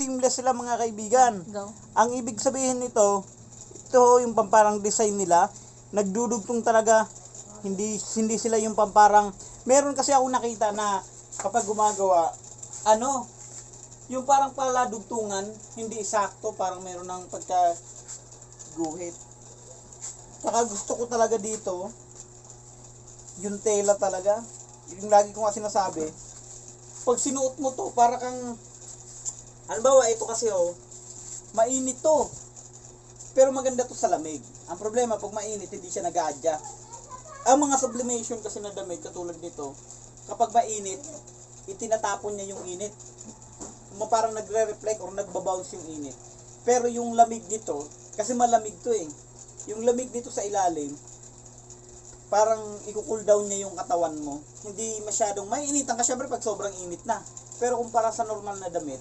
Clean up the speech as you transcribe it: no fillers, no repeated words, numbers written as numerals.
seamless sila mga kaibigan. Go. Ang ibig sabihin nito, ito yung pamparang design nila, nagdudugtong talaga, hindi sila yung pamparang, meron kasi ako nakita na kapag gumagawa, yung parang paladugtungan, hindi sakto, parang meron ng pagka-guhit. Saka gusto ko talaga dito, yung tela talaga, yung lagi ko nga sinasabi, pag sinuot mo to, para kang, halimbawa ito kasi mainit to, pero maganda to sa lamig. Ang problema, pag mainit, hindi siya nag-a-adjust. Ang mga sublimation kasi na damit, katulad nito, kapag mainit, itinatapon niya yung init. Parang nagre-reflect or nagbabounce yung init. Pero yung lamig nito, kasi malamig to yung lamig dito sa ilalim, parang i-cool down niya yung katawan mo. Hindi masyadong mainitan ka syempre pag sobrang init na. Pero kumpara sa normal na damit,